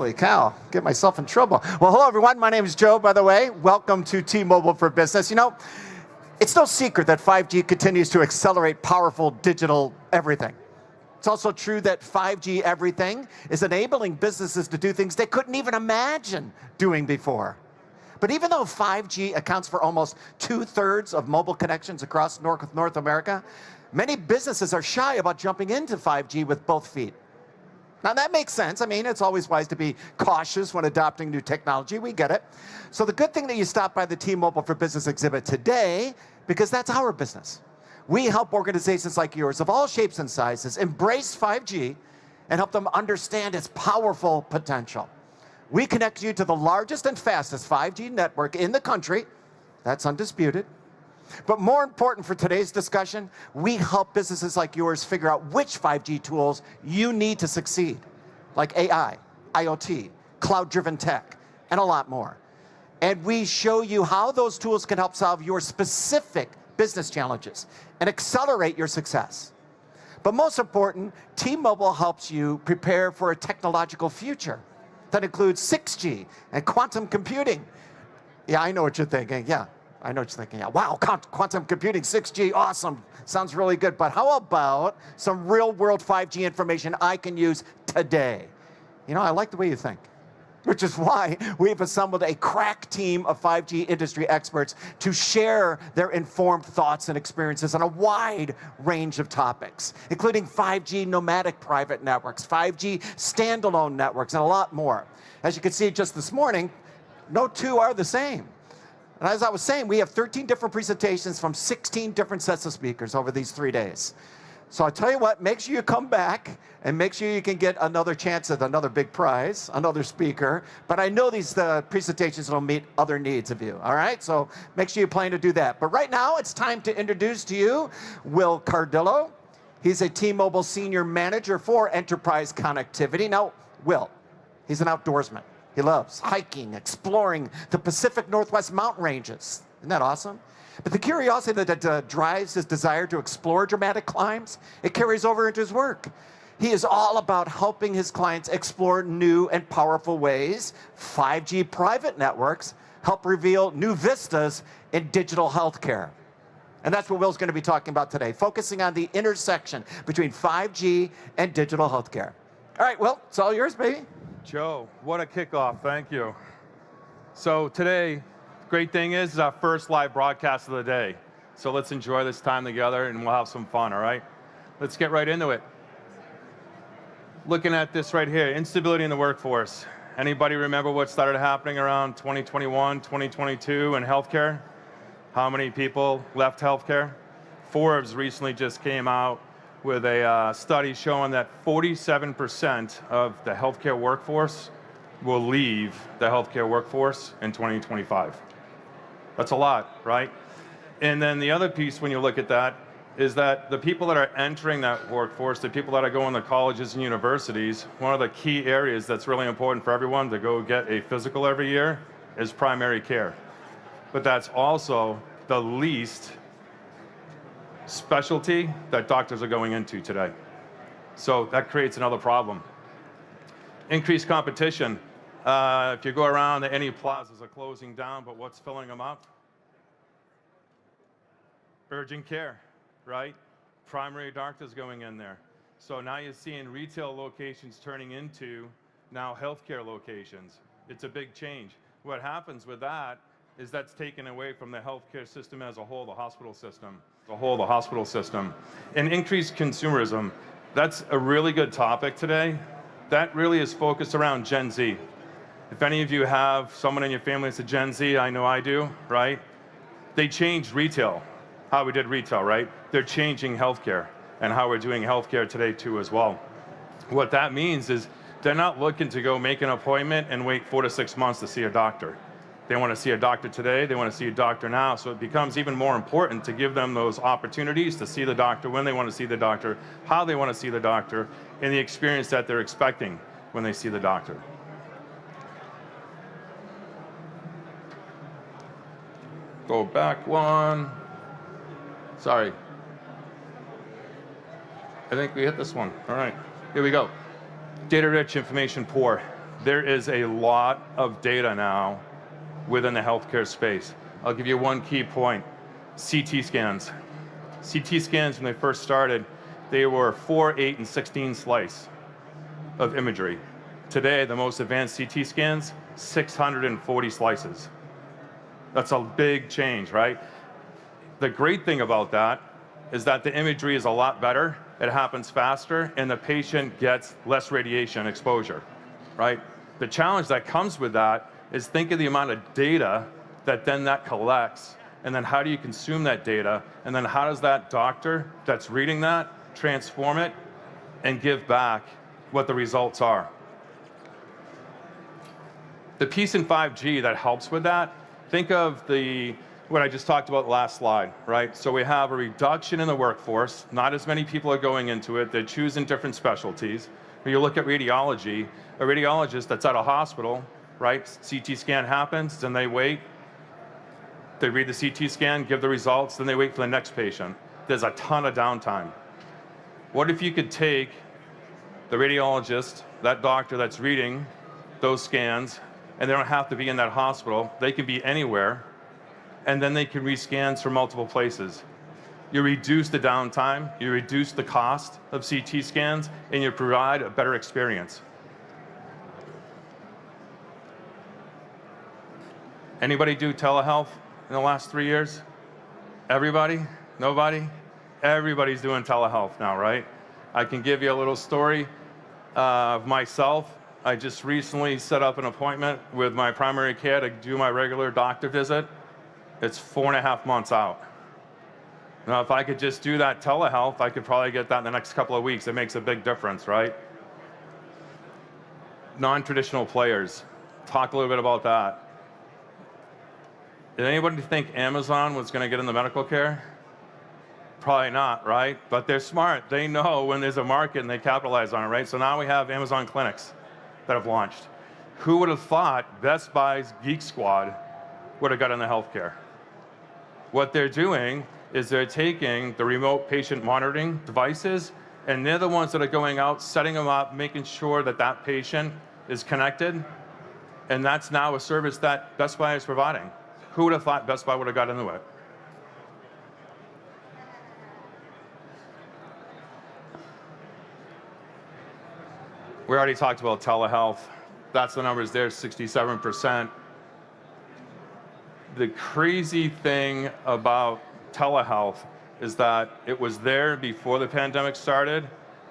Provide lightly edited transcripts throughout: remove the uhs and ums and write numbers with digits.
Holy cow, get myself in trouble. Well, hello everyone, my name is Joe, by the way. Welcome to T-Mobile for Business. You know, it's no secret that 5G continues to accelerate powerful digital everything. It's also true that 5G everything is enabling businesses to do things they couldn't even imagine doing before. But even though 5G accounts for almost 2/3 of mobile connections across North America, many businesses are shy about jumping into 5G with both feet. Now that makes sense. I mean, it's always wise to be cautious when adopting new technology. We get it. So the good thing that you stopped by the T-Mobile for Business exhibit today, because that's our business. We help organizations like yours of all shapes and sizes embrace 5G and help them understand its powerful potential. We connect you to the largest and fastest 5G network in the country. That's undisputed. But more important for today's discussion, we help businesses like yours figure out which 5G tools you need to succeed, like AI, IoT, cloud-driven tech, and a lot more. And we show you how those tools can help solve your specific business challenges and accelerate your success. But most important, T-Mobile helps you prepare for a technological future that includes 6G and quantum computing. Yeah, I know what you're thinking, yeah. I know what you're thinking, yeah, wow, quantum computing, 6G, awesome, sounds really good, but how about some real-world 5G information I can use today? You know, I like the way you think, which is why we've assembled a crack team of 5G industry experts to share their informed thoughts and experiences on a wide range of topics, including 5G nomadic private networks, 5G standalone networks, and a lot more. As you can see just this morning, no two are the same. And as I was saying, we have 13 different presentations from 16 different sets of speakers over these 3 days. So I tell you what, make sure you come back and make sure you can get another chance at another big prize, another speaker. But I know these presentations will meet other needs of you, all right? So make sure you plan to do that. But right now, it's time to introduce to you Will Cardillo. He's a T-Mobile Senior Manager for Enterprise Connectivity. Now, Will, he's an outdoorsman. He loves hiking, exploring the Pacific Northwest mountain ranges. Isn't that awesome? But the curiosity that drives his desire to explore dramatic climbs, it carries over into his work. He is all about helping his clients explore new and powerful ways 5G private networks help reveal new vistas in digital healthcare. And that's what Will's going to be talking about today, focusing on the intersection between 5G and digital healthcare. All right, Will, it's all yours, baby. Joe, what a kickoff, thank you. So today, great thing is our first live broadcast of the day. So let's enjoy this time together and we'll have some fun, all right? Let's get right into it. Looking at this right here, instability in the workforce. Anybody remember what started happening around 2021, 2022 in healthcare? How many people left healthcare? Forbes recently just came out with a study showing that 47% of the healthcare workforce will leave the healthcare workforce in 2025. That's a lot, right? And then the other piece when you look at that is that the people that are entering that workforce, the people that are going to colleges and universities, one of the key areas that's really important for everyone to go get a physical every year is primary care. But that's also the least specialty that doctors are going into today. So that creates another problem. Increased competition. If you go around, any plazas are closing down, but what's filling them up? Urgent care, right? Primary doctors going in there. So now you're seeing retail locations turning into now healthcare locations. It's a big change. What happens with that is that's taken away from the healthcare system as a whole, the hospital system. And increased consumerism, that's a really good topic today. That really is focused around Gen Z. If any of you have someone in your family that's a Gen Z, I know I do, right? They changed retail, how we did retail, right? They're changing healthcare and how we're doing healthcare today too as well. What that means is they're not looking to go make an appointment and wait 4 to 6 months to see a doctor. They want to see a doctor today, they want to see a doctor now, so it becomes even more important to give them those opportunities to see the doctor when they want to see the doctor, how they want to see the doctor, and the experience that they're expecting when they see the doctor. Go back one. Sorry. I think we hit this one. All right, here we go. Data rich, information poor. There is a lot of data now within the healthcare space. I'll give you one key point. CT scans. CT scans, when they first started, they were 4, 8, and 16 slice of imagery. Today, the most advanced CT scans, 640 slices. That's a big change, right? The great thing about that is that the imagery is a lot better, it happens faster, and the patient gets less radiation exposure, right? The challenge that comes with that is think of the amount of data that collects, and then how do you consume that data, and then how does that doctor that's reading that transform it and give back what the results are. The piece in 5G that helps with that, think of what I just talked about last slide, right? So we have a reduction in the workforce, not as many people are going into it, they're choosing different specialties. When you look at radiology, a radiologist that's at a hospital, right? CT scan happens, then they wait. They read the CT scan, give the results, then they wait for the next patient. There's a ton of downtime. What if you could take the radiologist, that doctor that's reading those scans, and they don't have to be in that hospital, they can be anywhere, and then they can rescan from multiple places. You reduce the downtime, you reduce the cost of CT scans, and you provide a better experience. Anybody do telehealth in the last 3 years? Everybody? Nobody? Everybody's doing telehealth now, right? I can give you a little story of myself. I just recently set up an appointment with my primary care to do my regular doctor visit. It's 4.5 months out. Now, if I could just do that telehealth, I could probably get that in the next couple of weeks. It makes a big difference, right? Non-traditional players. Talk a little bit about that. Did anybody think Amazon was going to get in the medical care? Probably not, right? But they're smart. They know when there's a market and they capitalize on it, right? So now we have Amazon clinics that have launched. Who would have thought Best Buy's Geek Squad would have got in the healthcare? What they're doing is they're taking the remote patient monitoring devices, and they're the ones that are going out, setting them up, making sure that that patient is connected, and that's now a service that Best Buy is providing. Who would have thought Best Buy would have got into it? We already talked about telehealth. That's the numbers there, 67%. The crazy thing about telehealth is that it was there before the pandemic started,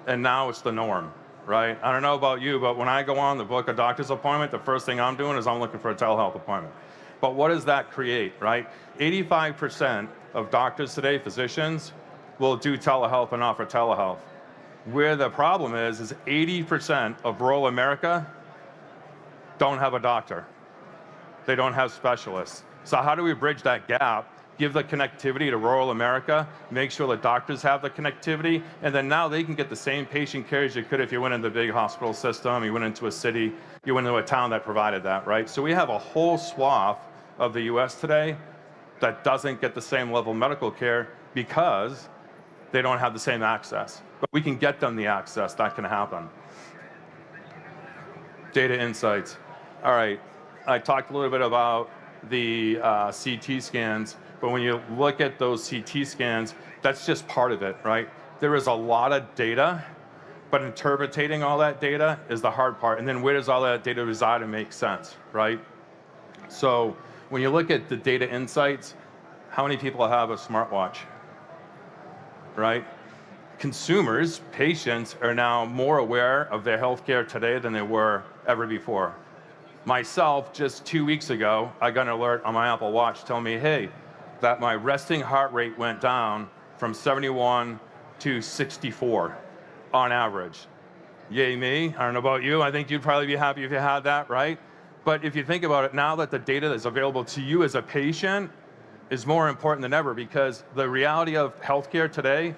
and now it's the norm, right? I don't know about you, but when I go on to book a doctor's appointment, the first thing I'm doing is I'm looking for a telehealth appointment. But what does that create, right? 85% of doctors today, physicians, will do telehealth and offer telehealth. Where the problem is 80% of rural America don't have a doctor. They don't have specialists. So how do we bridge that gap, give the connectivity to rural America, make sure the doctors have the connectivity, and then now they can get the same patient care as you could if you went into the big hospital system, you went into a city, you went into a town that provided that, right? So we have a whole swath of the US today that doesn't get the same level of medical care because they don't have the same access. But we can get them the access, that can happen. Data insights. All right, I talked a little bit about the CT scans, but when you look at those CT scans, that's just part of it, right? There is a lot of data, but interpreting all that data is the hard part. And then where does all that data reside and make sense, right? So when you look at the data insights, how many people have a smartwatch, right? Consumers, patients, are now more aware of their healthcare today than they were ever before. Myself, just 2 weeks ago, I got an alert on my Apple Watch telling me, hey, that my resting heart rate went down from 71 to 64 on average. Yay me, I don't know about you, I think you'd probably be happy if you had that, right? But if you think about it, now that the data that's available to you as a patient is more important than ever, because the reality of healthcare today,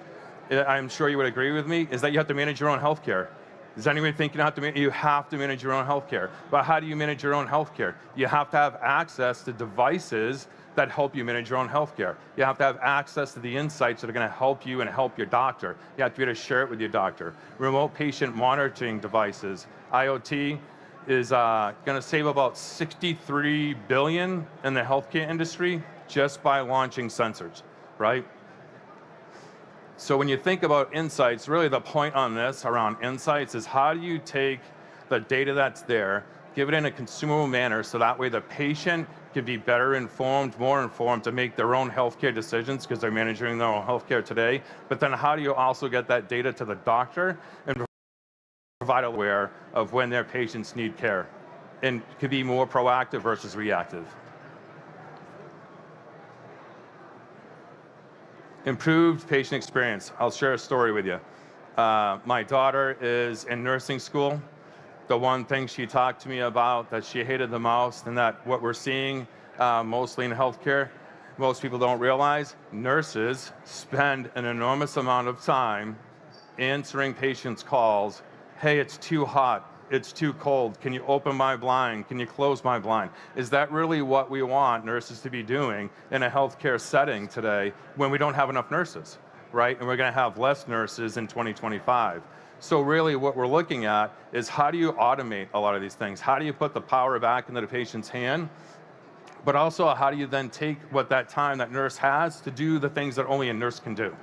I'm sure you would agree with me, is that you have to manage your own healthcare. Does anyone think you have to manage your own healthcare? But how do you manage your own healthcare? You have to have access to devices that help you manage your own healthcare. You have to have access to the insights that are going to help you and help your doctor. You have to be able to share it with your doctor. Remote patient monitoring devices, IoT, is going to save about $63 billion in the healthcare industry just by launching sensors, right? So when you think about insights, really the point on this around insights is how do you take the data that's there, give it in a consumable manner so that way the patient can be better informed, more informed to make their own healthcare decisions because they're managing their own healthcare today. But then how do you also get that data to the doctor and provide aware of when their patients need care and could be more proactive versus reactive. Improved patient experience. I'll share a story with you. My daughter is in nursing school. The one thing she talked to me about that she hated the most, and that what we're seeing mostly in healthcare, most people don't realize, nurses spend an enormous amount of time answering patients' calls. Hey, it's too hot, it's too cold, can you open my blind, can you close my blind? Is that really what we want nurses to be doing in a healthcare setting today when we don't have enough nurses, right? And we're gonna have less nurses in 2025. So really what we're looking at is how do you automate a lot of these things? How do you put the power back into the patient's hand? But also how do you then take what that time that nurse has to do the things that only a nurse can do?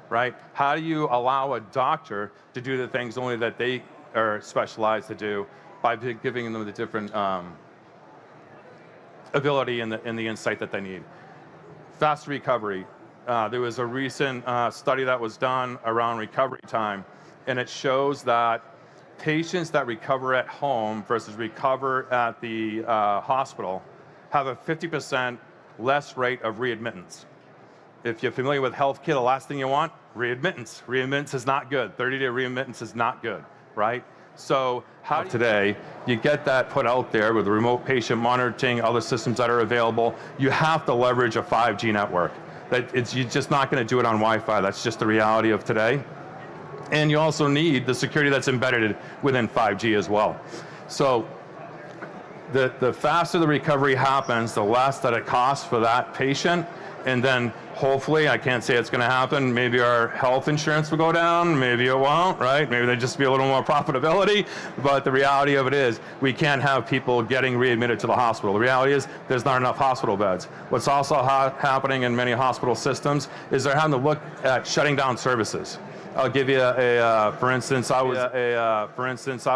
Right? How do you allow a doctor to do the things only that they are specialized to do by giving them the different ability and the insight that they need? Fast recovery. There was a recent study that was done around recovery time, and it shows that patients that recover at home versus recover at the hospital have a 50% less rate of readmittance. If you're familiar with healthcare, the last thing you want, readmittance. Readmittance is not good. 30-day readmittance is not good, right? So how today, you get that put out there with remote patient monitoring, other systems that are available. You have to leverage a 5G network. You're just not going to do it on Wi-Fi. That's just the reality of today. And you also need the security that's embedded within 5G as well. So the faster the recovery happens, the less that it costs for that patient. And then hopefully, I can't say it's going to happen, maybe our health insurance will go down, maybe it won't, right? Maybe there'll just be a little more profitability. But the reality of it is we can't have people getting readmitted to the hospital. The reality is there's not enough hospital beds. What's also happening in many hospital systems is they're having to look at shutting down services. I'll give you for instance, I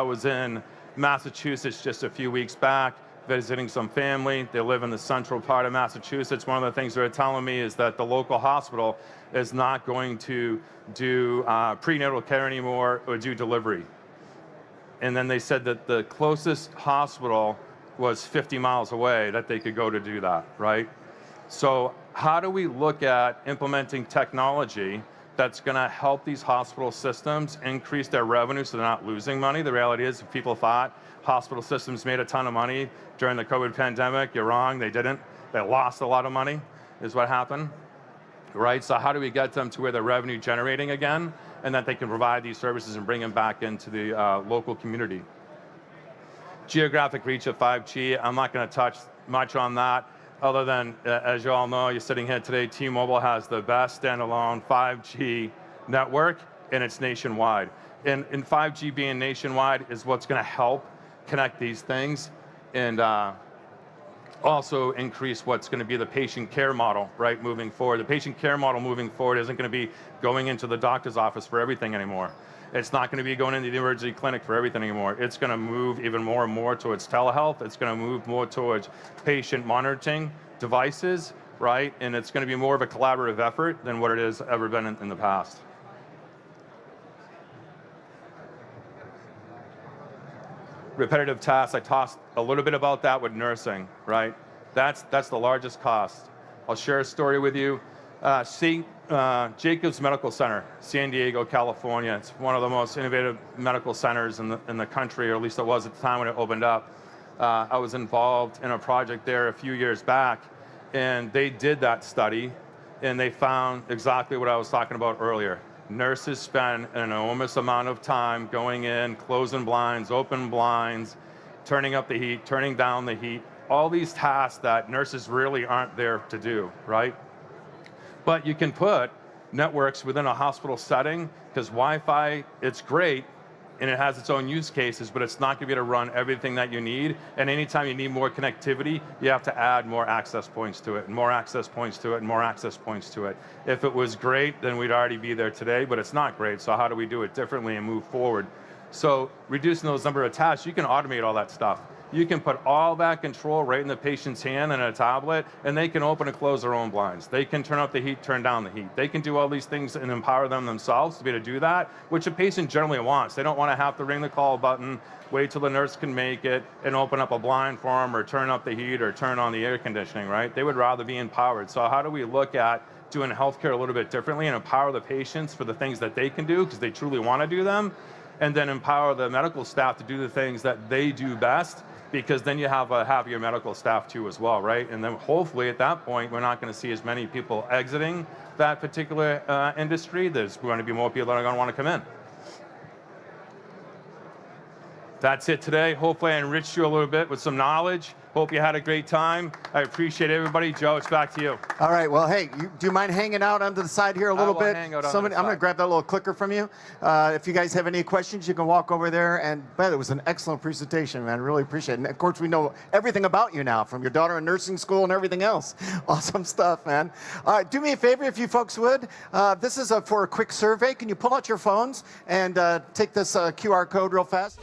was in Massachusetts just a few weeks back, visiting some family. They live in the central part of Massachusetts. One of the things they're telling me is that the local hospital is not going to do prenatal care anymore or do delivery. And then they said that the closest hospital was 50 miles away that they could go to do that, right? So how do we look at implementing technology that's going to help these hospital systems increase their revenue so they're not losing money? The reality is, if people thought hospital systems made a ton of money during the COVID pandemic, you're wrong, they didn't. They lost a lot of money, is what happened, right? So how do we get them to where they're revenue generating again, and that they can provide these services and bring them back into the local community? Geographic reach of 5G, I'm not going to touch much on that, other than, as you all know, you're sitting here today, T-Mobile has the best standalone 5G network, and it's nationwide. And 5G being nationwide is what's going to help connect these things and also increase what's going to be the patient care model, right, moving forward. The patient care model moving forward isn't going to be going into the doctor's office for everything anymore. It's not going to be going into the emergency clinic for everything anymore. It's going to move even more and more towards telehealth. It's going to move more towards patient monitoring devices, right? And it's going to be more of a collaborative effort than what it has ever been in the past. Repetitive tasks, I talked a little bit about that with nursing, right? That's the largest cost. I'll share a story with you. Jacobs Medical Center, San Diego, California. It's one of the most innovative medical centers in the country, or at least it was at the time when it opened up. I was involved in a project there a few years back, and they did that study, and they found exactly what I was talking about earlier. Nurses spend an enormous amount of time going in, closing blinds, open blinds, turning up the heat, turning down the heat, all these tasks that nurses really aren't there to do, right? But you can put networks within a hospital setting, because Wi-Fi, it's great, and it has its own use cases, but it's not going to be able to run everything that you need. And anytime you need more connectivity, you have to add more access points to it, and more access points to it, and more access points to it. If it was great, then we'd already be there today, but it's not great. So how do we do it differently and move forward? So reducing those number of tasks, you can automate all that stuff. You can put all that control right in the patient's hand and a tablet, and they can open and close their own blinds. They can turn up the heat, turn down the heat. They can do all these things and empower them themselves to be able to do that, which a patient generally wants. They don't want to have to ring the call button, wait till the nurse can make it, and open up a blind for them, or turn up the heat, or turn on the air conditioning, right? They would rather be empowered. So how do we look at doing healthcare a little bit differently and empower the patients for the things that they can do because they truly want to do them, and then empower the medical staff to do the things that they do best, because then you have a happier medical staff too as well, right? And then hopefully at that point, we're not going to see as many people exiting that particular industry. There's going to be more people that are going to want to come in. That's it today. Hopefully I enriched you a little bit with some knowledge. Hope you had a great time. I appreciate everybody. Joe, it's back to you. All right. Well, hey, do you mind hanging out onto the side here a little bit? Hang out on Somebody, the I'm going side. to grab that little clicker from you. If you guys have any questions, you can walk over there. And man, it was an excellent presentation, man. Really appreciate it. And of course, we know everything about you now, from your daughter in nursing school and everything else. Awesome stuff, man. All right. Do me a favor, if you folks would. This is for a quick survey. Can you pull out your phones and take this QR code real fast?